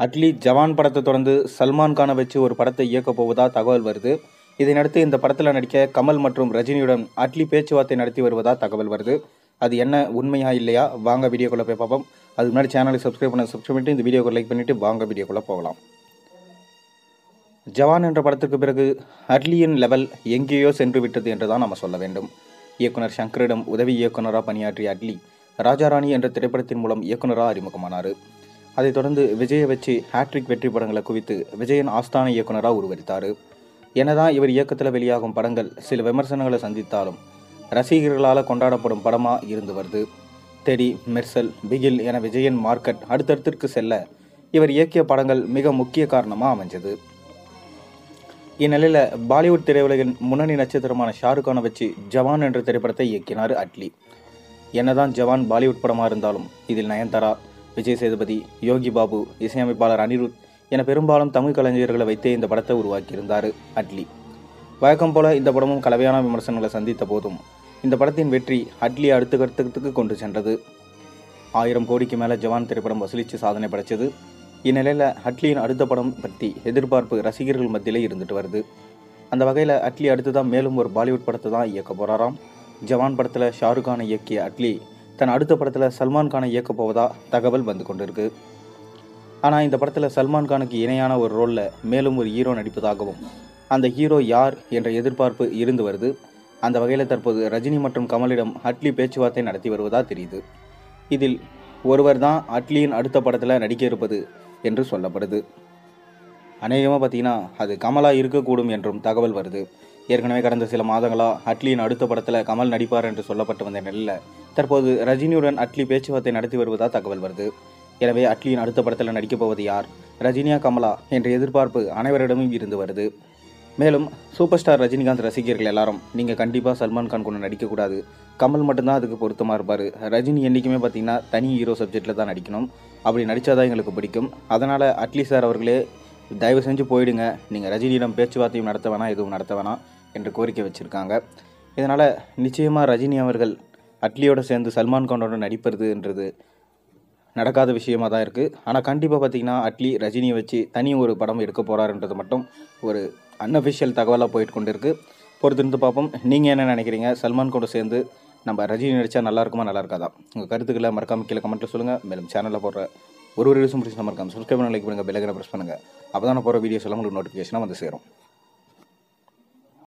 அட்லி ஜவான் படத்தை தொடர்ந்து சல்மான் கானை வச்சு ஒரு படத்தை இயக்கப் போவதா தகவல் வருது. இதையடுத்து இந்த படத்தில் நடிக்க கமல் மற்றும் ரஜினியுடன் அட்லி பேச்சுவார்த்தை நடத்தி வருவதா தகவல் வருது. அது என்ன உண்மையா இல்லையா வாங்க வீடியோக்குள்ளே போய் பார்ப்போம். அதுக்கு முன்னாடி சேனலை சப்ஸ்கிரைப் பண்ணிட்டு இந்த வீடியோக்கு லைக் பண்ணிவிட்டு வாங்க வீடியோக்குள்ளே போகலாம். ஜவான் என்ற படத்திற்கு பிறகு அட்லியின் லெவல் எங்கேயோ சென்று விட்டது என்று தான் நம்ம சொல்ல வேண்டும். இயக்குனர் சங்கரிடம் உதவி இயக்குனராக பணியாற்றிய அட்லி ராஜாராணி என்ற திரைப்படத்தின் மூலம் இயக்குனராக அறிமுகமானார். அதைத் தொடர்ந்து விஜயை வச்சு ஹேட்ரிக் வெற்றி படங்களை குவித்து விஜயன் ஆஸ்தான இயக்குனராக உருவெடுத்தார். என்னதான் இவர் இயக்கத்தில் வெளியாகும் படங்கள் சில விமர்சனங்களை சந்தித்தாலும் ரசிகர்களால் கொண்டாடப்படும் படமாக இருந்து வருது. தெடி, மெர்சல், பிகில் என விஜயன் மார்க்கெட் அடுத்தடுத்திற்கு செல்ல இவர் இயக்கிய படங்கள் மிக முக்கிய காரணமாக அமைஞ்சது. இந்நிலையில் பாலிவுட் திரையுலகின் முன்னணி நட்சத்திரமான ஷாருக்கானை வச்சு ஜவான் என்ற திரைப்படத்தை இயக்கினார் அட்லி. என்னதான் ஜவான் பாலிவுட் படமாக இருந்தாலும் இதில் நயன்தாரா, விஜய் சேதுபதி, யோகி பாபு, இசையமைப்பாளர் அனிருத் என பெரும்பாலும் தமிழ் கலைஞர்களை வைத்தே இந்த படத்தை உருவாக்கியிருந்தார் அட்லி. வழக்கம் போல இந்த படமும் கலவையான விமர்சனங்களை சந்தித்த போதும் இந்த படத்தின் வெற்றி அட்லி அடுத்த கட்டத்துக்கு கொண்டு சென்றது. 1000 கோடிக்கு மேலே ஜவான் திரைப்படம் வசூலித்து சாதனை படைச்சது. இந்நிலையில் அட்லியின் அடுத்த படம் பற்றி எதிர்பார்ப்பு ரசிகர்கள் மத்தியிலே இருந்துட்டு வருது. அந்த வகையில் அட்லி அடுத்துதான் மேலும் ஒரு பாலிவுட் படத்தை தான் இயக்க போகிறாராம். ஜவான் படத்தில் ஷாருக் கானை இயக்கிய அட்லி தன் அடுத்த படத்தில் சல்மான் கானை இயக்க போவதா தகவல் வந்து கொண்டிருக்கு. ஆனால் இந்த படத்தில் சல்மான் கானுக்கு இணையான ஒரு ரோலில் மேலும் ஒரு ஹீரோ நடிப்பதாகவும் அந்த ஹீரோ யார் என்ற எதிர்பார்ப்பு இருந்து வருது. அந்த வகையில் தற்போது ரஜினி மற்றும் கமலிடம் அட்லி பேச்சுவார்த்தை நடத்தி வருவதா தெரியுது. இதில் ஒருவர் தான் அட்லியின் அடுத்த படத்தில் நடிக்க இருப்பது என்று சொல்லப்படுது. அநேகமாக பார்த்தீங்கன்னா அது கமலாக இருக்கக்கூடும் என்றும் தகவல் வருது. ஏற்கனவே கடந்த சில மாதங்களாக அட்லியின் அடுத்த படத்தில் கமல் நடிப்பார் என்று சொல்லப்பட்டு வந்த நிலையில் தற்போது ரஜினியுடன் அட்லி பேச்சுவார்த்தை நடத்தி வருவதாக தகவல் வருது. எனவே அட்லியின் அடுத்த படத்தில் நடிக்கப் போவது யார், ரஜினியா கமலா என்ற எதிர்பார்ப்பு அனைவரிடமும் இருந்து வருது. மேலும் சூப்பர் ஸ்டார் ரஜினிகாந்த் ரசிகர்கள் எல்லாரும் நீங்கள் கண்டிப்பாக சல்மான் கான் கூட நடிக்கக்கூடாது, கமல் மட்டும்தான் அதுக்கு பொருத்தமாக இருப்பார், ரஜினி என்றைக்குமே பார்த்தீங்கன்னா தனி ஹீரோ சப்ஜெக்டில் தான் நடிக்கணும், அப்படி நடித்தாதான் எங்களுக்கு பிடிக்கும், அதனால் அட்லி சார் அவர்களே தயவு செஞ்சு போயிடுங்க, நீங்கள் ரஜினியிடம் பேச்சுவார்த்தையும் நடத்த வேணாம், எதுவும் நடத்த வேணாம் என்று கோரிக்கை வச்சுருக்காங்க. இதனால் நிச்சயமாக ரஜினி அவர்கள் அட்லியோடு சேர்ந்து சல்மான் கானோட நடிப்பதுன்றது நடக்காத விஷயமாக தான் இருக்குது. ஆனால் கண்டிப்பாக பார்த்திங்கன்னா அட்லி ரஜினியை வச்சு தனி ஒரு படம் எடுக்க போகிறாருன்றது மட்டும் ஒரு அன்அஃபிஷியல் தகவலாக போயிட்டு கொண்டு இருக்குது. பொறுத்திருந்து பார்ப்போம். நீங்கள் என்ன நினைக்கிறீங்க? சல்மான் கூட சேர்ந்து நம்ம ரஜினி நடித்தா நல்லா இருக்குமா, நல்லா இருக்காதா? உங்கள் கருத்துக்களை மறக்காமல் கீழே கமெண்ட்டில் சொல்லுங்கள். மேலும் சேனலில் போடுற ஒரு வீடியோஸும் பிடிச்சி மறக்காமல் சப்ஸ்கிரைப் பண்ணி லைக் பண்ணுங்கள், பெல் ஐகானை ப்ரெஸ் பண்ணுங்கள். அப்போ தான் நான் போகிற வீடியோஸ் எல்லாம் உங்களுக்கு நோட்டிஃபிகேஷனாக வந்து சேரும்.